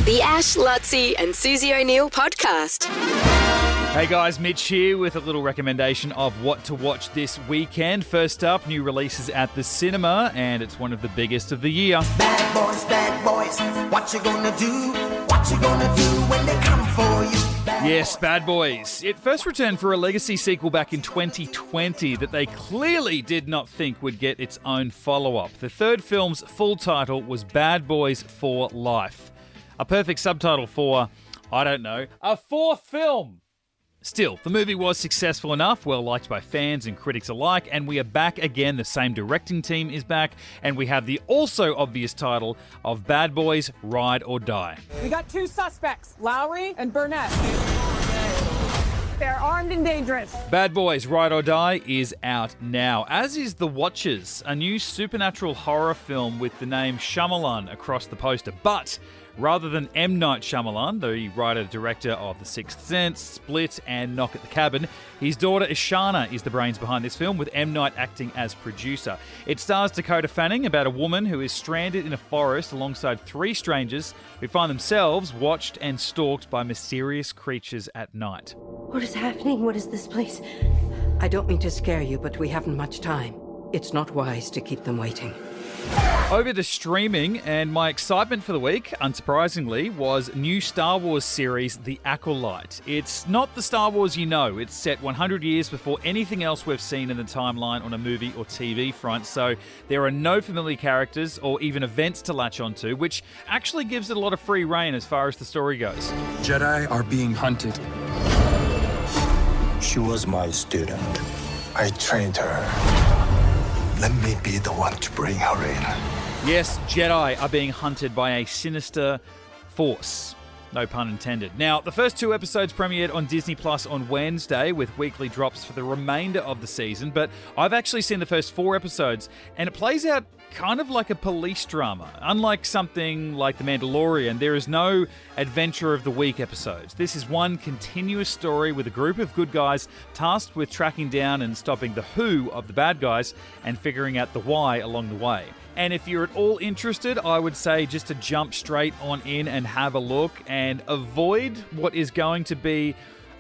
The Ash, Lutzi and Susie O'Neill podcast. Hey guys, Mitch here with a little recommendation of what to watch this weekend. First up, new releases at the cinema, and it's one of the biggest of the year. Bad boys, what you gonna do? What you gonna do when they come for you? Yes, Bad Boys. It first returned for a legacy sequel back in 2020 that they clearly did not think would get its own follow-up. The third film's full title was Bad Boys for Life. A perfect subtitle for, I don't know, a fourth film. Still, the movie was successful enough, well liked by fans and critics alike, and we are back again. The same directing team is back, and we have the also obvious title of Bad Boys Ride or Die. We got two suspects, Lowry and Burnett. They're armed and dangerous. Bad Boys Ride or Die is out now, as is The Watchers, a new supernatural horror film with the name Shyamalan across the poster. But rather than M. Night Shyamalan, the writer-director of The Sixth Sense, Split and Knock at the Cabin, his daughter Ishana is the brains behind this film, with M. Night acting as producer. It stars Dakota Fanning about a woman who is stranded in a forest alongside three strangers who find themselves watched and stalked by mysterious creatures at night. What is happening? What is this place? I don't mean to scare you, but we haven't much time. It's not wise to keep them waiting. Over to streaming, and my excitement for the week, unsurprisingly, was new Star Wars series, The Acolyte. It's not the Star Wars you know. It's set 100 years before anything else we've seen in the timeline on a movie or TV front, so there are no familiar characters or even events to latch onto, which actually gives it a lot of free rein as far as the story goes. Jedi are being hunted. She was my student. I trained her. Let me be the one to bring her in. Yes, Jedi are being hunted by a sinister force. No pun intended. Now, the first two episodes premiered on Disney Plus on Wednesday with weekly drops for the remainder of the season, but I've actually seen the first 4 episodes, and it plays out kind of like a police drama. Unlike something like The Mandalorian, there is no Adventure of the Week episodes. This is one continuous story with a group of good guys tasked with tracking down and stopping the who of the bad guys and figuring out the why along the way. And if you're at all interested, I would say just to jump straight on in and have a look and avoid what is going to be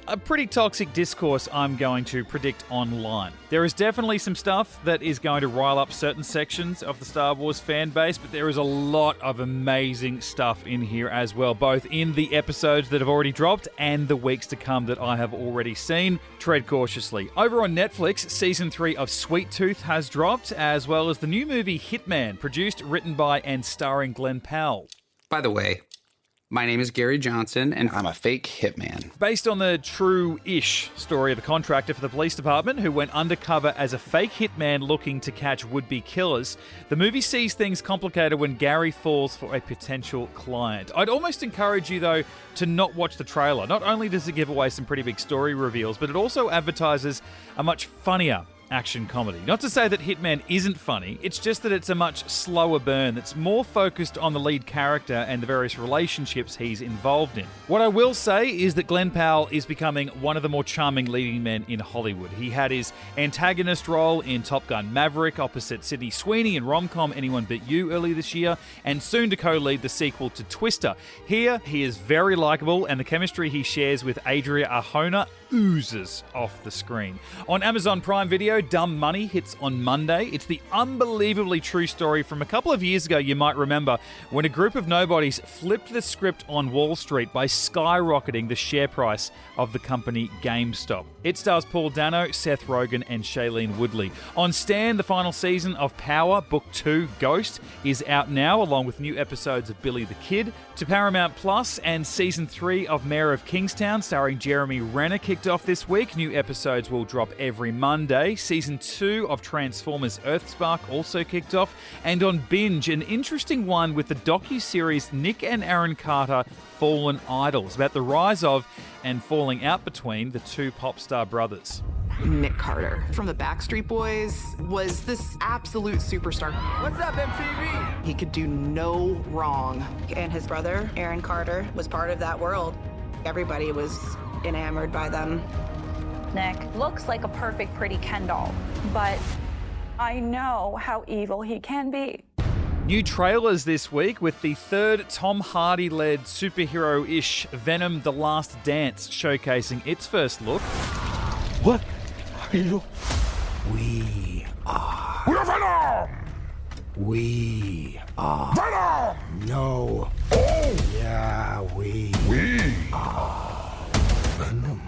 a pretty toxic discourse I'm going to predict online. There is definitely some stuff that is going to rile up certain sections of the Star Wars fan base, but there is a lot of amazing stuff in here as well, both in the episodes that have already dropped and the weeks to come that I have already seen. Tread cautiously. Over on Netflix, Season 3 of Sweet Tooth has dropped, as well as the new movie Hitman, produced, written by and starring Glenn Powell. By the way, my name is Gary Johnson, and I'm a fake hitman. Based on the true-ish story of a contractor for the police department who went undercover as a fake hitman looking to catch would-be killers, the movie sees things complicated when Gary falls for a potential client. I'd almost encourage you, though, to not watch the trailer. Not only does it give away some pretty big story reveals, but it also advertises a much funnier action comedy. Not to say that Hitman isn't funny, it's just that it's a much slower burn that's more focused on the lead character and the various relationships he's involved in. What I will say is that Glenn Powell is becoming one of the more charming leading men in Hollywood. He had his antagonist role in Top Gun Maverick opposite Sydney Sweeney in rom-com Anyone But You earlier this year, and soon to co-lead the sequel to Twister. Here, he is very likeable, and the chemistry he shares with Adria Arjona oozes off the screen. On Amazon Prime Video, Dumb Money hits on Monday. It's the unbelievably true story from a couple of years ago, you might remember, when a group of nobodies flipped the script on Wall Street by skyrocketing the share price of the company GameStop. It stars Paul Dano, Seth Rogen, and Shailene Woodley. On Stan, the final season of Power, Book 2, Ghost, is out now, along with new episodes of Billy the Kid. To Paramount Plus, and Season 3 of Mayor of Kingstown, starring Jeremy Renner, kicked off this week. New episodes will drop every Monday. Season 2 of Transformers Earthspark also kicked off. And on Binge, an interesting one with the docuseries Nick and Aaron Carter, Fallen Idols, about the rise of and falling out between the two pop star brothers. Nick Carter from the Backstreet Boys was this absolute superstar. What's up, MTV? He could do no wrong. And his brother, Aaron Carter, was part of that world. Everybody was enamored by them. Nick looks like a perfect, pretty Ken doll, but I know how evil he can be. New trailers this week with the third Tom Hardy-led superhero-ish Venom: The Last Dance showcasing its first look. What are you? We are. We're Venom! We are. Venom! No. Oh! Yeah, we are. Venom.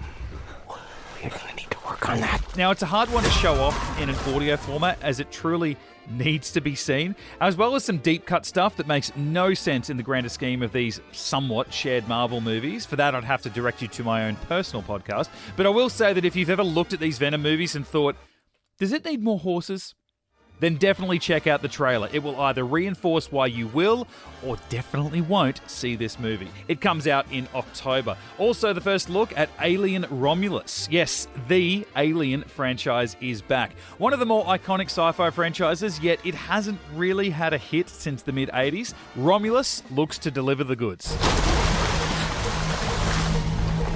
We're gonna need to work on that. Now, it's a hard one to show off in an audio format as it truly needs to be seen, as well as some deep cut stuff that makes no sense in the grander scheme of these somewhat shared Marvel movies. For that, I'd have to direct you to my own personal podcast. But I will say that if you've ever looked at these Venom movies and thought, does it need more horses? Then definitely check out the trailer. It will either reinforce why you will or definitely won't see this movie. It comes out in October. Also, the first look at Alien Romulus. Yes, the Alien franchise is back. One of the more iconic sci-fi franchises, yet it hasn't really had a hit since the mid-80s. Romulus looks to deliver the goods.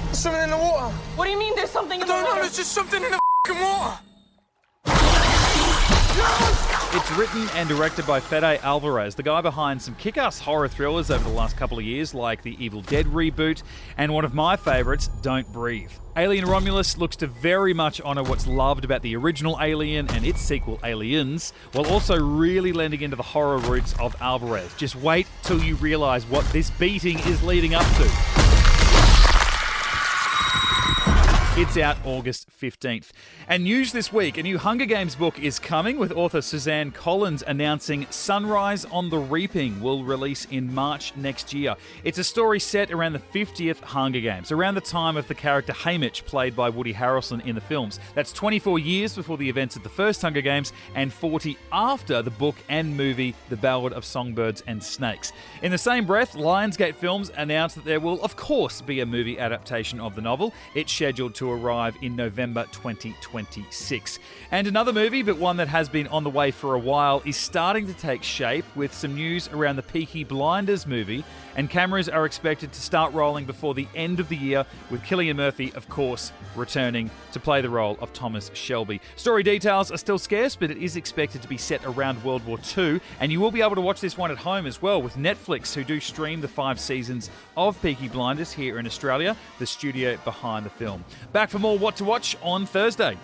There's something in the water. What do you mean there's something in the water? I don't know, there's just something in the fucking water. It's written and directed by Fede Alvarez, the guy behind some kick-ass horror thrillers over the last couple of years, like the Evil Dead reboot, and one of my favourites, Don't Breathe. Alien Romulus looks to very much honour what's loved about the original Alien and its sequel, Aliens, while also really lending into the horror roots of Alvarez. Just wait till you realise what this beating is leading up to. It's out August 15th. And news this week, a new Hunger Games book is coming, with author Suzanne Collins announcing Sunrise on the Reaping will release in March next year. It's a story set around the 50th Hunger Games, around the time of the character Haymitch, played by Woody Harrelson in the films. That's 24 years before the events of the first Hunger Games and 40 after the book and movie The Ballad of Songbirds and Snakes. In the same breath, Lionsgate Films announced that there will, of course, be a movie adaptation of the novel. It's scheduled to arrive in November 2026. And another movie, but one that has been on the way for a while, is starting to take shape with some news around the Peaky Blinders movie, and cameras are expected to start rolling before the end of the year, with Cillian Murphy, of course, returning to play the role of Thomas Shelby. Story details are still scarce, but it is expected to be set around World War II, and you will be able to watch this one at home as well, with Netflix, who do stream the 5 seasons of Peaky Blinders here in Australia, the studio behind the film. Back for more What to Watch on Thursday.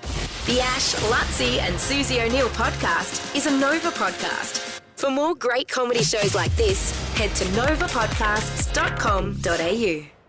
The Ash, Lutzi and Susie O'Neill podcast is a Nova podcast. For more great comedy shows like this, head to novapodcasts.com.au.